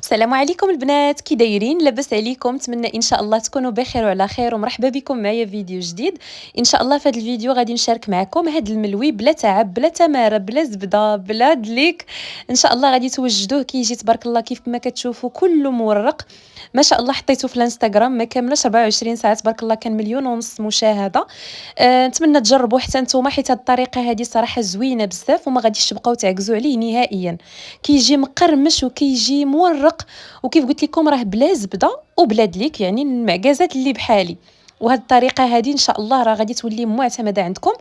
السلام عليكم البنات، كي دايرين؟ لاباس عليكم؟ نتمنى ان شاء الله تكونوا بخير وعلى خير، ومرحبا بكم معايا في فيديو جديد. ان شاء الله في هذا الفيديو غادي نشارك معكم هذا الملوي بلا تعب بلا تماره بلا زبده بلا دليك. ان شاء الله غادي توجدوه كيجي تبارك الله كيف ما كتشوفوا كله مورق. ما شاء الله حطيته في الانستغرام ما كاملاش 24 ساعه تبارك الله كان 1,5 مليون مشاهده. نتمنى تجربوا حتى نتوما، حيت هذه الطريقه هذه صراحه زوينه بزاف وما غاديش تبقاو تعكزوا عليه نهائيا. كيجي مقرمش وكيجي مورق، وكيف قلت لكم راه بلا زبده وبلا دليك، يعني المعكازات اللي بحالي. وهذه الطريقه هذه ان شاء الله راه غادي تولي معتمده عندكم.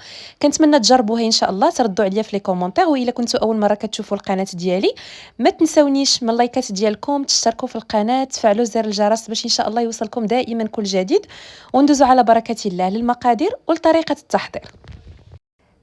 كنتمنى تجربوها ان شاء الله، تردوا عليا في لي كومونتير. والا كنتوا اول مره كتشوفوا القناه ديالي ما تنسونيش من اللايكات ديالكم، تشتركوا في القناه، تفعلوا زر الجرس باش ان شاء الله يوصلكم دائما كل جديد. وندوزوا على بركه الله للمقادير ولطريقه التحضير.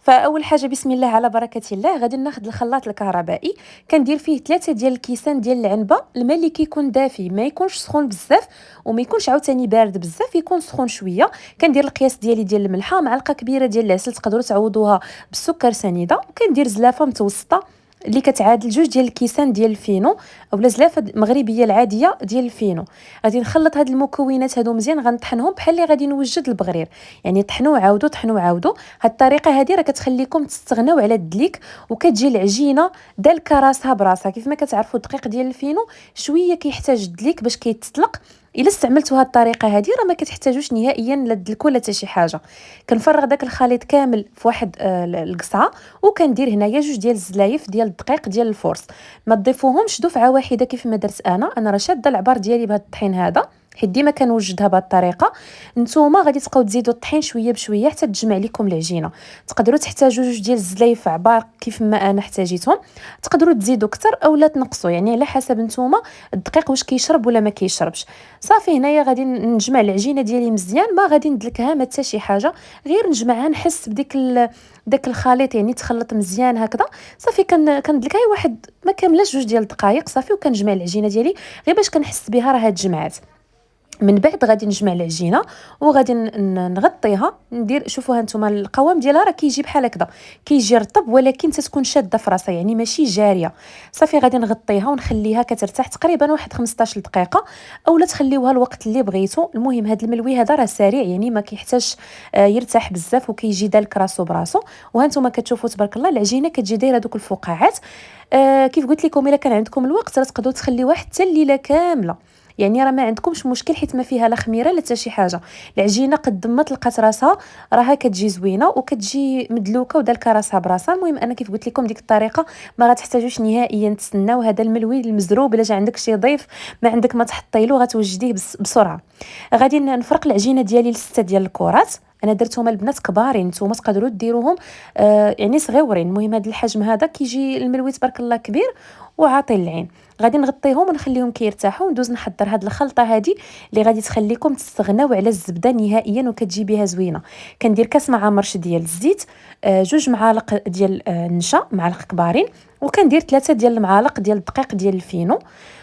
فاول حاجه بسم الله على بركه الله غادي ناخذ الخلاط الكهربائي. كندير فيه 3 ديال الكيسان ديال العنبه. الماء اللي كيكون دافي، ما يكونش سخون بزاف وما يكونش عاوتاني بارد بزاف، يكون سخون شويه. كندير القياس ديالي ديال الملحه، معلقه كبيره ديال العسل، تقدروا تعوضوها بالسكر سنيده. وكندير زلافه متوسطه اللي كتعادل 2 ديال الكيسان ديال الفينو اولا زلافه مغربيه العاديه ديال الفينو. غادي نخلط هاد المكونات هادو مزيان، غنطحنهم بحال اللي غادي نوجد البغرير، يعني طحنوا عاودوا طحنوا عاودوا. هاد الطريقه هادي راه كتخليكم تستغناو على الدليك، وكتجي العجينه دالكه راسها براسها. كيف ما كتعرفوا الدقيق ديال الفينو شويه كيحتاج الدليك باش كيتطلق. الا استعملتوا هاد الطريقه هذه راه ما كتحتاجوش نهائيا لا الدلك ولا حتى شي حاجه. كنفرغ داك الخليط كامل في واحد القصعه، وكندير هنايا 2 ديال الزلايف ديال الدقيق ديال الفورس. ما تضيفوهمش دفعه واحده كيف ما درت انا راه شاده العبار ديالي بهذا الطحين هذا، حيت ديما كنوجدها بهذه الطريقه. نتوما غادي تبقاو تزيدوا الطحين شويه بشويه حتى تجمع لكم العجينه. تقدروا تحتاجوا 2 ديال الزلايف عبار كيف ما انا احتاجيتهم، تقدروا تزيدوا اكثر اولا تنقصوا، يعني على حسب نتوما الدقيق واش كيشرب ولا ما كيشربش. صافي هنايا غادي نجمع العجينه ديالي مزيان، ما غادي ندلكها ما حتى شي حاجه، غير نجمعها نحس بديك داك الخليط يعني تخلط مزيان هكذا. صافي كندلكها واحد ما كاملاش 2 ديال الدقائق صافي، وكنجمع العجينه ديالي غير باش كنحس بها راه جمعات. من بعد غادي نجمع العجينه وغادي نغطيها. ندير شوفوها نتوما القوام ديالها راه كيجي بحال هكذا، كيجي رطب ولكن تتكون شاده في راسها، يعني ماشي جاريه. صافي غادي نغطيها ونخليها كترتاح تقريبا واحد 15 دقيقه، اولا تخليوها الوقت اللي بغيتو. المهم هذا الملوي هذا راه سريع، يعني ما كيحتاجش يرتاح بزاف وكيجي دالك راسو براسو. وهانتوما كتشوفوا تبارك الله العجينه كتجي دايره دوك الفقاعات. كيف قلت لكم الا كان عندكم الوقت راه تقدروا تخليوها حتى الليله كامله، يعني راه ما عندكمش مشكل، حيت ما فيها لا خميره لا حتى شي حاجه. العجينه قد ما طلقات راسها راها كتجي زوينه وكتجي مدلوكه ودالكه راسها براسها. المهم انا كيف قلت لكم ديك الطريقه ما غتحتاجوش نهائيا تسناو هذا الملوي المزروب. الا جا عندك شي ضيف ما عندك ما تحطيلو غتوجديه بسرعه. غادي نفرق العجينه ديالي ل6 ديال الكرات. انا درتهم البنات كبارين، نتوما تقدروا ديروهم يعني صغيورين. المهم هذا الحجم هذا كيجي الملوي تبارك الله كبير وعاطي العين. غادي نغطيهم ونخليهم كيرتاحوا، وندوز نحضر هاد الخلطه هذه اللي غادي تخليكم تستغناو على الزبده نهائيا وكتجي بها زوينه. كندير كاس مع مرش ديال الزيت، 2 معالق ديال النشا معالق كبارين، وكندير 3 ديال المعالق ديال الدقيق ديال الفينو.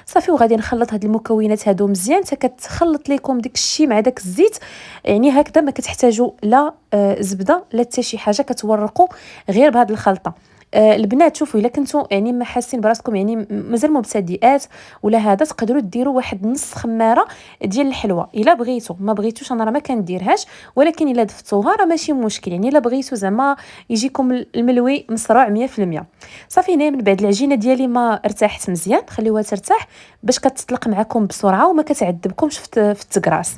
صافي وغادي نخلط هاد المكونات هادو مزيان حتى كتخلط لكم داك الشيء مع داك الزيت، يعني هكذا ما كتحتاجوا لا زبده لا حتى شي حاجه، كتورقوا غير بهاد الخلطه. البنات شوفوا الا كنتو يعني ما حاسين براسكم يعني مازال مبتدئات ولا هذا، تقدروا ديروا واحد نص خماره ديال الحلوه الا بغيتو. ما بغيتوش انا راه ما كنديرهاش، ولكن الا دفتوها راه ماشي مشكل، يعني الا بغيتو زعما يجيكم الملوي مسروع 100%. صافي هنا من بعد العجينه ديالي ما ارتاحت مزيان، خليوها ترتاح باش كتطلق معكم بسرعه وما كتعذبكمش في التكراس.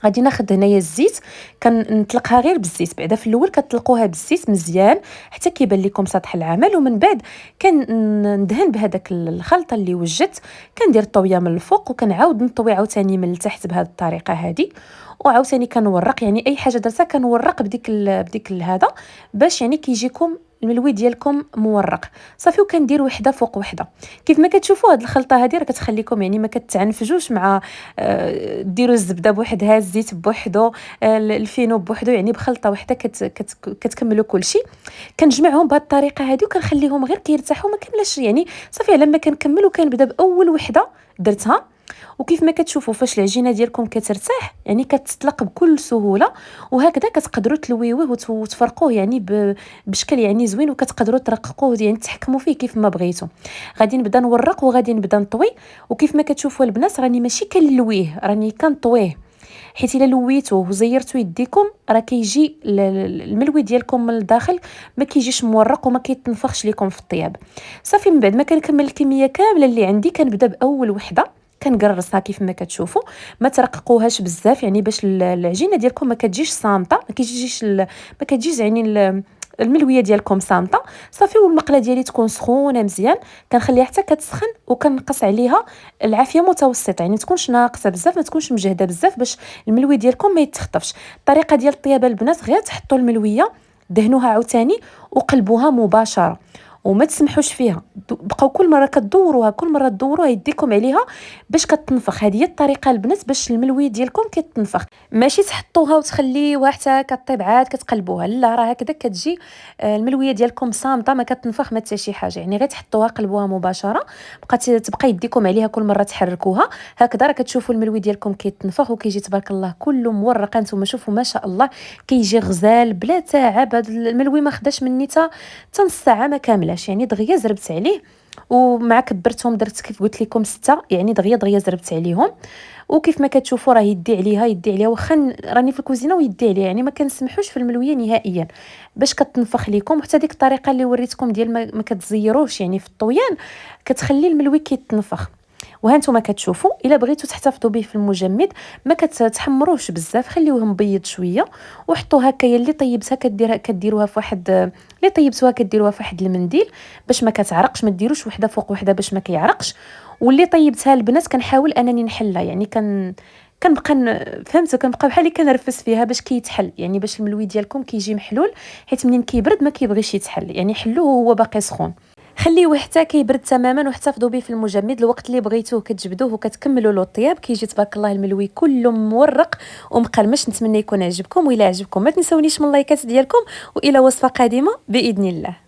غادي ناخذ هنايا الزيت، كنطلقها غير بالزيت. بعدا في الاول كتطلقوها بالزيت مزيان حتى كيبان لكم سطح العمل، ومن بعد كندهن بهذاك الخلطه اللي وجدت. كندير الطويه من الفوق وكنعاود نطوي عاوتاني من التحت بهذه الطريقه هذه. وعاوتاني كنورق، يعني اي حاجه درتها كنورق بديك هذا باش يعني كيجيكم الملوي ديالكم مورق. صافي وكندير وحده فوق وحده. كيف ما كتشوفوا هاد الخلطه هذه راه كتخليكم يعني ما كتعنفجوش مع ديروا الزبده بوحدها، الزيت بوحدو، الفينو بوحدو، يعني بخلطه وحده كتكملوا كل شيء. كنجمعهم بهذه الطريقه هذه وكنخليهم غير كيرتاحوا ما كاملاش، يعني صافي على ما كنكمل وكنبدا باول وحده درتها وكيف ما كتشوفوا فاش العجينه ديالكم كترتاح يعني كتطلق بكل سهوله، وهكذا كتقدروا تلويوه وتفرقوه يعني بشكل يعني زوين، وكتقدروا ترققوه يعني تحكموا فيه كيف ما بغيتوا. غادي نبدا نورق وغادي نبدا نطوي، وكيف ما كتشوفوا البنات راني ماشي كنلويه، راني كنطويه، حيت الا لويتوه وزيرتوا يديكم راه كيجي الملوي ديالكم من الداخل ما كيجيش مورق وما كيتنفخش لكم في الطياب. صافي من بعد ما كنكمل الكميه كامله اللي عندي كنبدا باول وحده كنقرصها كيف ما كتشوفوا. ما ترققوهاش بزاف يعني باش العجينه ديالكم ما كتجيش صامته، ما كتجيش يعني الملويه ديالكم صامته. صافي والمقله ديالي تكون سخونه مزيان، كنخليها حتى كتسخن وكنقص عليها العافيه متوسطه، يعني تكونش ناقصه بزاف ما تكونش مجهده بزاف باش الملوي ديالكم ما يتخطفش. الطريقه ديال الطيابه البنات غير تحطوا الملويه دهنوها عاوتاني وقلبوها مباشره وما تسمحوش فيها، بقاو كل مره كدوروها كل مره تدوروها يديكم عليها باش كتنفخ. هذه هي الطريقه البنات باش الملوي ديالكم كيتنفخ، ماشي تحطوها وتخليوها حتى كطيب عاد كتقلبوها، لا راه هكذا كتجي الملويه ديالكم صامته ما كتنفخ ما حتى شي حاجه، يعني غير تحطوها قلبوها مباشره تبقى يديكم عليها كل مره تحركوها هكذا راه كتشوفوا الملوي ديالكم كيتنفخ وكيجي تبارك الله كله مورق. انتم شوفوا ما شاء الله كيجي غزال بلا تعب. هذا الملوي ما خداش مني حتى نص ساعه ما كاملاش، يعني دغيا زربت عليه ومع كبرتهم درت كيف قلت لكم 6، يعني دغيا زربت عليهم. وكيف ما كتشوفوا راه يدي عليها واخا راني في الكوزينه ويدي عليها، يعني ما كنسمحوش في الملويه نهائيا باش كتنفخ لكم. حتى ديك الطريقه اللي وريتكم ديال ما كتزيروش يعني في الطويان كتخلي الملوي كيتنفخ. وها نتوما كتشوفوا الا بغيتوا تحتفظوا به في المجمد ما كتحمروش بزاف، خليوه مبيض شويه وحطوا هكايا. اللي طيبتها كديروها في واحد اللي طيبتوها كديروها في واحد المنديل باش ما كتعرقش، ما ديروش وحده فوق وحده باش ما كيعرقش. واللي طيبتها البنات كنحاول انني نحلها، يعني كنبقى فهمتوا كنبقى بحال اللي كنرفس فيها باش كيتحل، يعني باش الملوي ديالكم كيجي محلول، حيت منين كيبرد ما كيبغيش يتحل، يعني حلوه وهو باقي سخون. خليوه حتى كيبرد تماما واحتفظوا به في المجمد الوقت اللي بغيتوه كتجبدوه وكتكملوا له الطياب. كيجي تبارك الله الملوي كله مورق ومقرمش. نتمنى يكون عجبكم، وإلا عجبكم ما تنسونيش من اللايكات ديالكم، والى وصفه قادمه باذن الله.